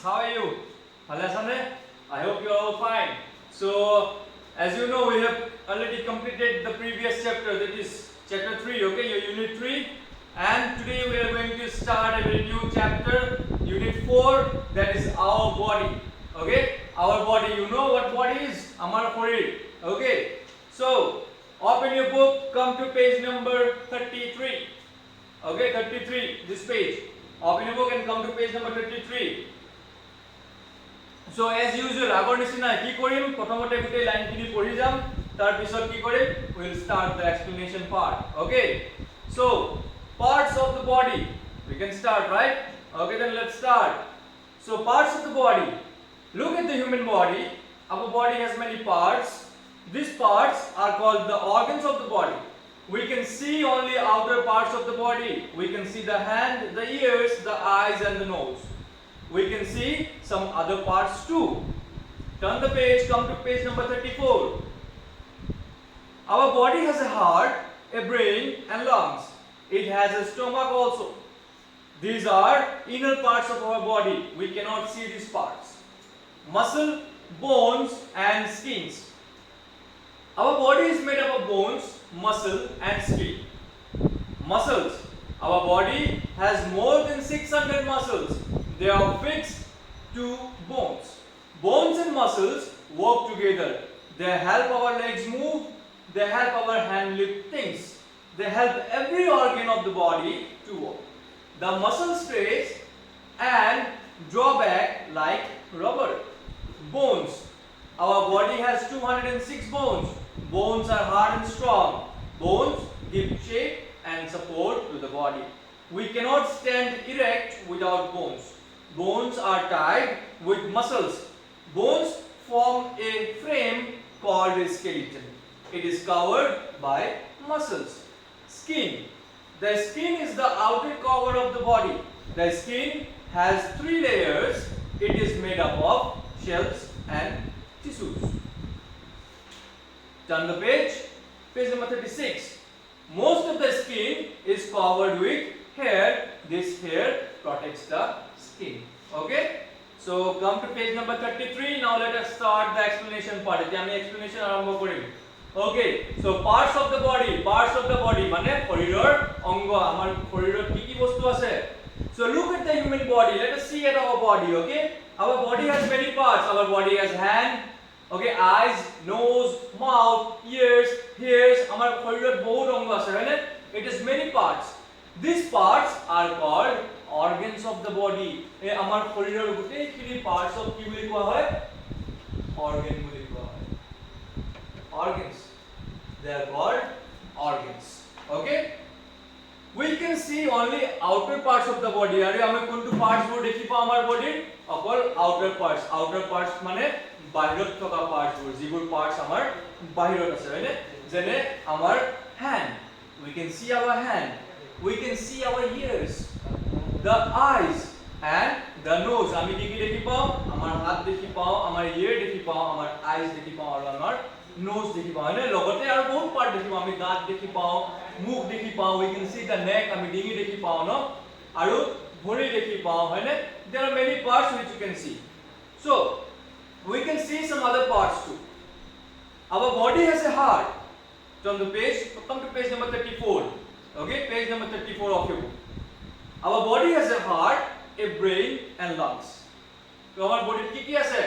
how are you? I hope you are all fine. So, as you know, we have already completed the previous chapter, that is chapter 3, okay, your unit 3. And today we are going to start a very new chapter, unit 4, that is our body. Okay, our body, you know what body is? Amar Shorir. Okay, so open your book, come to page number 33. Okay, 33, this page. Open your book and come to page number 33. So as usual, আগৰ নিচিনা কি কৰিম প্ৰথমতে গোটেই লাইনখিনি পঢ়ি যাম তাৰ পিছত কি কৰিম we will start the explanation part. Okay, so parts of the body, we can start, right? Okay, then let's start. So parts of the body, look at the human body. Our body has many parts. These parts are called the organs of the body. We can see only outer parts of the body. We can see the hand, the ears, the eyes and the nose. We can see some other parts too. Turn the page, come to page number 34. Our body has a heart, a brain and lungs. It has a stomach also. These are inner parts of our body. We cannot see these parts. Muscle, bones and skins. Our body is made up of bones, muscle and skin. Muscles. Our body has more than 600 muscles. They are fixed to bones. Bones and muscles work together. They help our legs move. They help our hand lift things. They help every organ of the body to work. The muscles stretch and draw back like rubber. Bones. Our body has 206 bones. Bones are hard and strong. Bones give shape and support to the body. We cannot stand erect without bones. Bones are tied with muscles. Bones form a frame called a skeleton. It is covered by muscles. Skin. The skin is the outer cover of the body. The skin has 3 layers. It is made up of cells and tissues. Turn the page. Page number 36. Most of the skin is covered with hair. This hair protects the skin. Okay, so come to page number 33. Now let us start the explanation part. এতিয়া আমি explanation আৰম্ভ কৰিম. Okay, so parts of the body মানে শৰীৰৰ অংগ আমাৰ শৰীৰত কি কি বস্তু আছে. So look at the human body. Let us see at our body. Okay, our body has many parts. Our body has hand, okay, eyes, nose, mouth, ears, hairs. আমাৰ শৰীৰত বহুত অংগ আছে, হয়নে? It has many parts. These parts are called organs of the body. এই আমাৰ শৰীৰৰ গোটেইখিনি parts of কি বুলি কোৱা হয়? Organ বুলি কোৱা হয়. Organs. They are called organs. Okay? We can see only outer parts of the body. আৰু আমি কোনটো parts বোৰ দেখি পাওঁ আমাৰ body? অকল outer parts. Outer parts মানে বাহিৰত থকা parts বোৰ, যিবোৰ parts আমাৰ বাহিৰত আছে, হয়নে? যেনে আমাৰ hand. We can see our hand. We can see our ears, the eyes and the nose. আমি কি কি দেখি পাওঁ? আমাৰ হাত দেখি পাওঁ, আমাৰ ear দেখি পাওঁ, আমাৰ eyes দেখি পাওঁ আৰু আমাৰ nose দেখি পাওঁ, হয়নে? লগতে আৰু বহুত part দেখি পাওঁ, আমি দাঁত দেখি পাওঁ, মুখ দেখি পাওঁ, we can see the neck, আমি ডিঙি দেখি পাওঁ, ন? আৰু ভৰি দেখি পাওঁ, হয়নে? There are many parts which you can see. So we can see some other parts too. Our body has a heart. Turn the page, come to page number 34. Okay, page number 34 of your book. Our body has a heart, a brain and lungs. So our body কি কি আছে?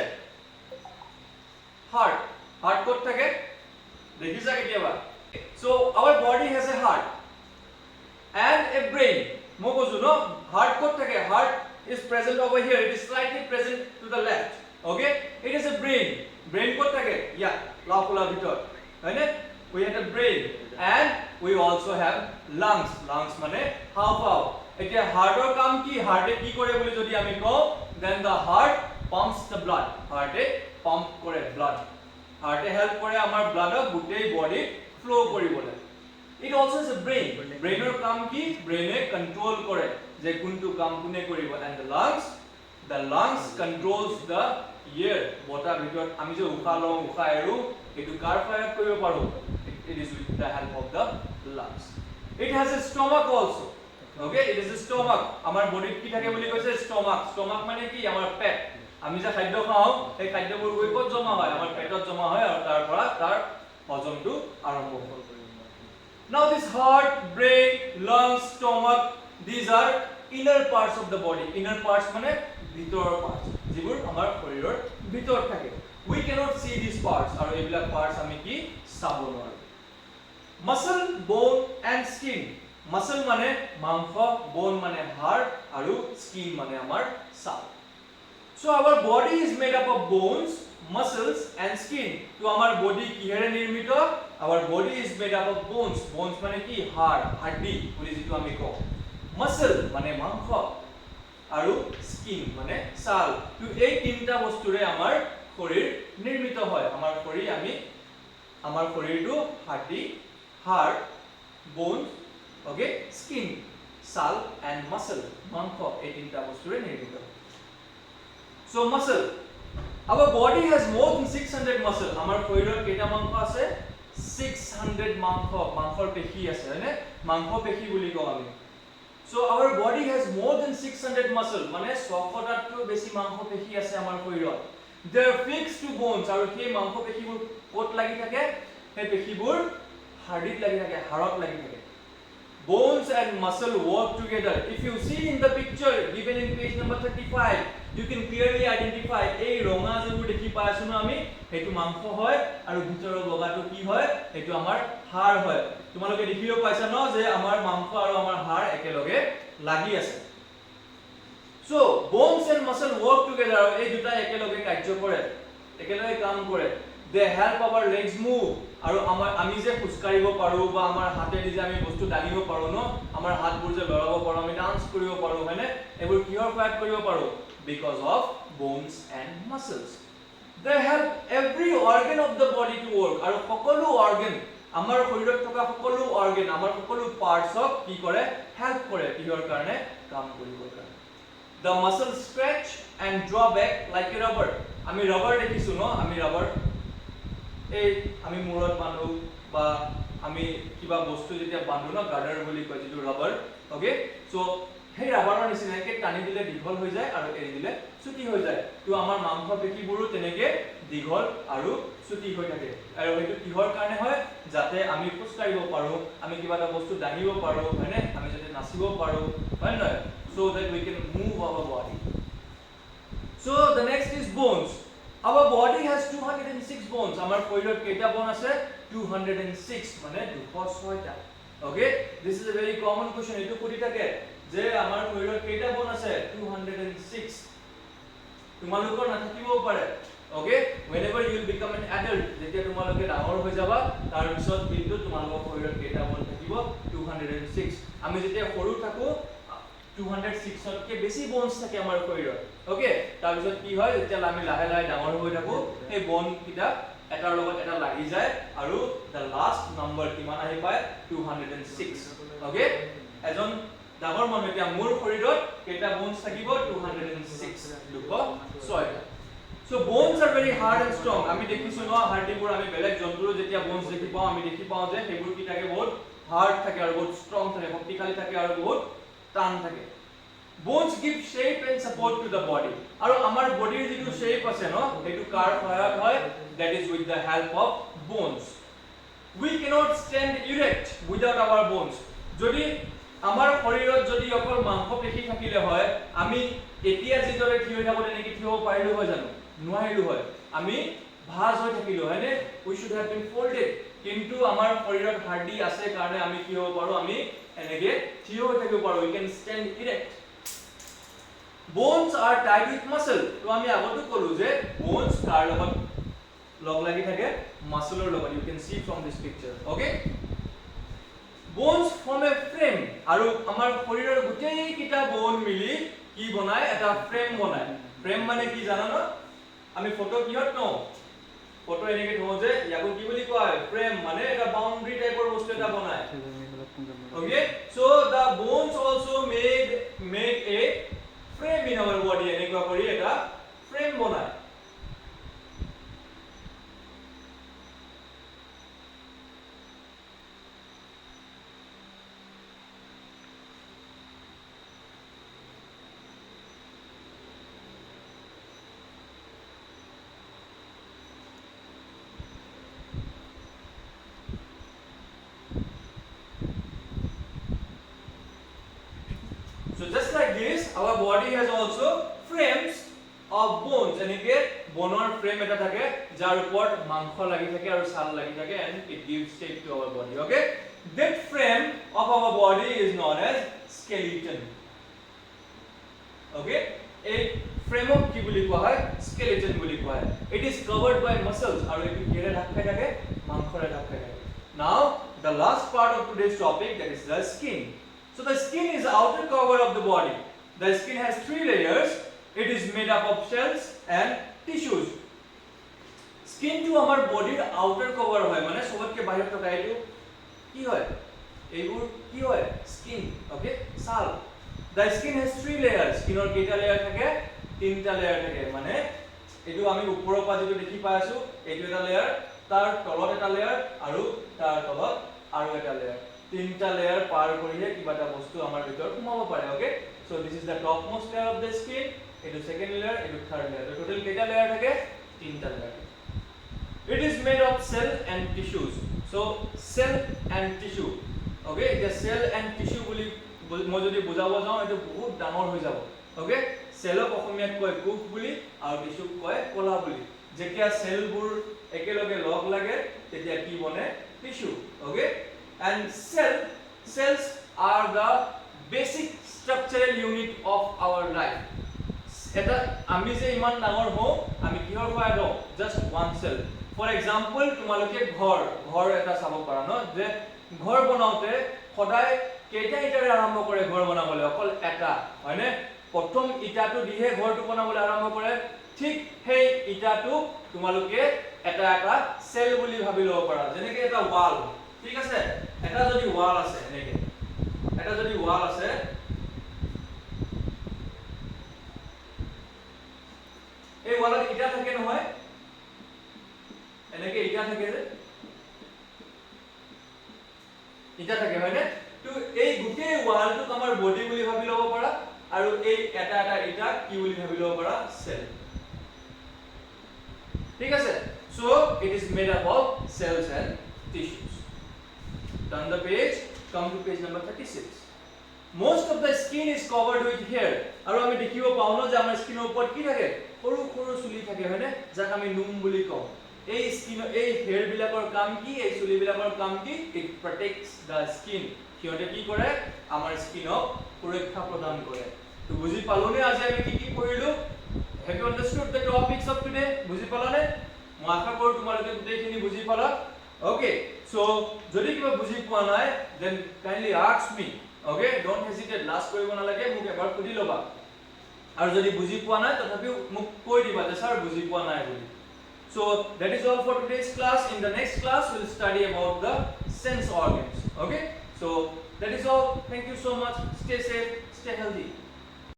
Heart. Heart ক'ত থাকে? দেখিছা কেতিয়াবা? So our body has a heart and a brain. মই কৈছো ন, heart ক'ত থাকে? Heart is present over here. It is slightly present to the left. Okay? It is a brain. Brain ক'ত থাকে? Yeah, লাফুলাৰ ভিতৰত. হয়নে? We have a brain and we also have lungs. Lungs মানে হাওঁফাওঁ. এতিয়া হাৰ্টৰ কাম কি? হাৰ্টে কি কৰে বুলি যদি আমি কওঁ, then the heart pumps the blood. হাৰ্টে পাম্প কৰে blood. হাৰ্টে হেল্প কৰে আমাৰ ব্লাডক গোটেই বডিত ফ্লো কৰিবলৈ. It also has a brain. ব্ৰেইনৰ কাম কি? ব্ৰেইনে কন্ট্ৰোল কৰে যে কোনটো কাম কোনে কৰিব. And the lungs controls the air. বতাহ ভিতৰত আমি যে উশাহ লওঁ, উশাহ এৰো, এইটো কাৰ সহায়ত কৰিব পাৰো? It is with the help of the lungs. It has a stomach also. Okay it is stomach আমাৰ বডিত কি থাকে বুলি কৈছে ষ্টমাক ষ্টমাক মানে কি আমাৰ পেট আমি যে খাদ্য খাওঁ সেই খাদ্যবোৰ গৈ ক'ত জমা হয় আমাৰ পেটত জমা হয় আৰু তাৰ পৰা তাৰ হজমটো আৰম্ভ হয় now this heart brain lungs stomach these are inner parts of the body inner parts মানে ভিতৰৰ parts যিবোৰ আমাৰ শৰীৰৰ ভিতৰত থাকে we cannot see these parts আৰু এইবিলাক parts আমি কি চাব নোৱাৰো muscle bone and skin muscle মানে মাংস bone মানে হাড় আৰু skin মানে আমাৰ ছাল so our body is made up of bones muscles and skin to our body কিহেৰে নিৰ্মিত our body is made up of bones bones মানে কি হাড় হাড়ি বুলি যেটো আমি কওঁ muscle মানে মাংস আৰু skin মানে ছাল তো এই তিনটা বস্তুৰে আমাৰ শৰীৰ নিৰ্মিত হয় আমাৰ শৰীৰ আমি আমাৰ শৰীৰটো হাড়ি হাড় bones okay skin ছাল and muscle মাংস এই তিনটা বস্তুৰে নিৰ্মিত so muscle our body has more than 600 muscle আমাৰ শৰীৰত কেইটা মাংস আছে 600 মাংসৰ পেশী আছে হয়নে মাংস পেশী বুলি কওঁ আমি so our body has more than 600 muscle মানে 600টাতকৈ বেছি মাংস পেশী আছে আমাৰ শৰীৰত they are fixed to bones আৰু সেই মাংস পেশীবোৰ ক'ত লাগি থাকে সেই পেশীবোৰ হাড়িত লাগি থাকে হাড়ত লাগি থাকে bones and muscle work together if you see in the picture given in page number 35 you can clearly identify এই ৰঙা যেবোৰ দেখি পাইছো না আমি হেতু মাংস হয় আৰু ভিতৰৰ বগাটো কি হয় হেতু আমাৰ হাড় হয় তোমালোকে দেখিব পাইছা ন যে আমাৰ মাংস আৰু আমাৰ হাড় একেলগে লাগি আছে so bones and muscle work together এই দুটা একেলগে কাৰ্য কৰে একেলগে কাম কৰে they help our legs move আৰু আমি যে খুজকাৰিব পাৰো বা আমাৰ হাতেদি যে আমি বস্তু দাঙিব পাৰো ন আমাৰ হাতবোৰ যে লৰাব পাৰো আমি ডান্স কৰিব পাৰো হয়নে এবোৰ কিহৰ সহায়ত কৰিব পাৰো because of bones and muscles they help every organ of the body to work আৰু সকলো organ আমাৰ শৰীৰত থকা সকলো organ আমাৰ সকলো parts of কি কৰে help কৰে কিহৰ কাৰণে কাম কৰিবৰ কাৰণে the muscles stretch and draw back like a rubber আমি rubber দেখিছো ন আমি rubber এই আমি মূৰত বান্ধো বা আমি কিবা বস্তু যেতিয়া বান্ধো ন গাৰ্ডাৰ বুলি কয় যেটো rubber ওকে সো সেই ৰাবাৰৰ নিচিনাকে টানি দিলে দীঘল হৈ যায় আৰু এৰি দিলে ছুটি হৈ যায় তো আমাৰ মাংস পেশীবোৰো তেনেকে দীঘল আৰু ছুটি হৈ থাকে আৰু এইটো কিহৰ কাৰণে হয় যাতে আমি খুজকাৰিব পাৰো আমি কিবা এটা বস্তু দাঙিব পাৰো হয়নে আমি যাতে নাচিব পাৰো হয় নহয় so that we can move our body so the next is bones our body has 206 bones আমাৰ শৰীৰত কেইটা বন আছে 206 মানে 206টা okay this is a very common question এটো কৰি থাকে যে আমাৰ শৰীৰত কেইটা বন আছে 206 তোমালোকৰ নাথাকিবও পাৰে okay whenever you will become an adult যেতিয়া তোমালোকে ডাঙৰ হৈ যাবা তাৰ পিছত কিন্তু তোমালোকৰ শৰীৰত কেইটা বন থাকিব 206 আমি যেতিয়া সৰু থাকো 206 তকৈ বেছি bones থাকে আমাৰ শৰীৰত okay তাৰ পিছত কি হয় যেতিয়া আমি লাহে লাহে ডাঙৰ হৈ থাকো এই বন কিটা এটাৰ লগত এটা লাগি যায় আৰু the last number কিমান আহি পায় 206 okay এজন ডাঙৰ মানুহ এতিয়া মোৰ শৰীৰত কেইটা bones থাকিব 206 so bones are very hard and strong আমি দেখিছো ন হাড়িবোৰ আমি বেলেগ জন্তুৰ যেতিয়া bones দেখি পাওঁ আমি দেখি পাওঁ যে সেইবোৰ কি থাকে বহুত হাৰ্ড থাকে আৰু বহুত ষ্ট্ৰং থাকে শক্তিশালী থাকে আৰু বহুত টান থাকে bones give shape and support to the body আৰু আমাৰ বডিৰ যিটো shape আছে ন সেইটো কাৰ সহায়ত হয় that is with the help of bones we cannot stand erect without our bones যদি আমাৰ শৰীৰত যদি অকল মাংস পেশী থাকিলে হয় আমি এতিয়া যিদৰে থিয় হৈ থাকো তেনেকৈ থিয় হ'ব পাৰিলো হয় জানো নোৱাৰিলো হয় আমি ভাজ হৈ থাকিলো হয়নে we should have been folded কিন্তু আমাৰ শৰীৰত হাড়ি আছে কাৰণে আমি কি হ'ব পাৰো আমি এনেকে থিয় হৈ থাকিব পাৰো we can stand erect bones are tied with muscle তো আমি আগতে কলো যে bones কাৰ লগত লগ লাগি থাকে muscle লগত you can see from this picture okay bones form a frame আৰু আমাৰ শৰীৰৰ গোটেই কিটা bone মিলি কি বনায় এটা frame বনায় frame মানে কি জানা ন আমি ফটো কিহত নও ফটো এনেকে থওঁ যে ইয়াক কি বুলি কয় frame মানে এটা বাউন্ডারি টাইপৰ বস্তু এটা বনায় okay so the bones also make a frame in our body এনেকুৱা কৰি এটা frame বনায় So just like this, our body has also frames of bones. এনেকে বনৰ frame এটা থাকে যাৰ ওপৰত মাংস লাগি থাকে আৰু ছাল লাগি থাকে, and it gives shape to our body. Okay, that frame of our body is known as skeleton. Okay, a frame of কি বুলি কোৱা হয়, skeleton বুলি কোৱা হয়. It is covered by muscles আৰু এটো কিৰে ঢাক খাই থাকে, মাংসৰে ঢাক খাই থাকে. Now the last part of today's topic, that is the skin. So the skin is the outer cover of the body. The skin has 3 layers. It is made up of cells and tissues. Skin to our body outer cover hoy, mane sobotke bahir thaka etu ki hoy, eibur ki hoy, skin. Okay, sal. The skin has 3 layers. Skin or keita layer thake, 3ta layer thake, mane etu ami upor pa jetu dekhi pai asu, etu eta layer, tar tolot eta layer aru tar tolot aru eta layer. 3ta layer par korihe kiba ta bostu amar bitor khumaba pare. Okay, so this is the topmost layer of the skin. It is second layer, it is third layer. The total keita layer thake, 3ta layer. It is made of cell and tissues. So cell and tissue. Okay, the cell and tissue boli মই যদি বুজাব যাও এটো বহুত ডাঙৰ হৈ যাব. Okay, cellক অসমীয়াত কয় কোষ বুলি আৰু টিস্যুক কয় কলা বুলি. যেতিয়া সেলবোৰ একেলগে লগ লাগে তেতিয়া কি বনে, tissue. Okay, and cells are the basic structural unit of our life. এটা আমি যে ইমান ডাঙৰ হও আমি কিহৰ পৰা লও, just one cell. For example, তোমালোকে ঘৰ এটা চাব পাৰা ন, যে ঘৰ বনাওতে সদায় কেইটা ইটাৰে আৰম্ভ কৰে ঘৰ বনাবলৈ, অকল এটা হয়নে, প্ৰথম ইটাটো দিহে ঘৰটো বনাবলৈ আৰম্ভ কৰে. ঠিক সেই ইটাটো তোমালোকে এটা এটা সেল বুলি ভাবি লব পাৰা, যেনেকৈ এটা ওয়াল. ঠিক আছে, এটা যদি ওয়াল আছে, এনেকৈ এটা যদি ওয়াল আছে, এই ওয়ালত ইটা থাকে নহয়, এনেকৈ ইটা থাকে, যে ইটা থাকে হয়নে. তো এই গোটেই ওয়ালটোক আমাৰ বডি বুলি ভাবি লব পাৰা, আৰু এই এটা এটা ইটা কি বুলি ভাবি লব পাৰা, সেল. ঠিক আছে, so it is made up of cells and tissues. Turn the page, come to page number 36. Most of the skin is covered with hair. আৰু আমি দেখিব পাও ন যে আমাৰ স্কিনৰ ওপৰত কি থাকে, সৰু সৰু চুলি থাকে হয়নে, যাক আমি নুম বুলি কওঁ. এই স্কিন, এই হেয়াৰ বিলাকৰ কাম কি, এই চুলি বিলাকৰ কাম কি, it protects the skin. সিহঁতে কি কৰে, আমাৰ স্কিনক সুৰক্ষা প্ৰদান কৰে. তো বুজি পালোনে আজি আমি কি কি কৰিলো? Have you understood the topics of today? বুজি পালানে? মই আশা কৰো তোমালোকে গোটেইখিনি বুজি পালা. Okay, so যদি কিবা বুজি পোৱা নাই, then kindly ask me. Okay, don't hesitate, last কৰিব নালাগে, মোক এবাৰ সুধি লবা. আৰু যদি বুজি পোৱা নাই তথাপিও মোক কৈ দিবা যে স্যাৰ বুজি পোৱা নাই বুলি. So that is all for today's class. In the next class we'll study about the sense organs. Okay, so that is all. Thank you so much. Stay safe, stay healthy.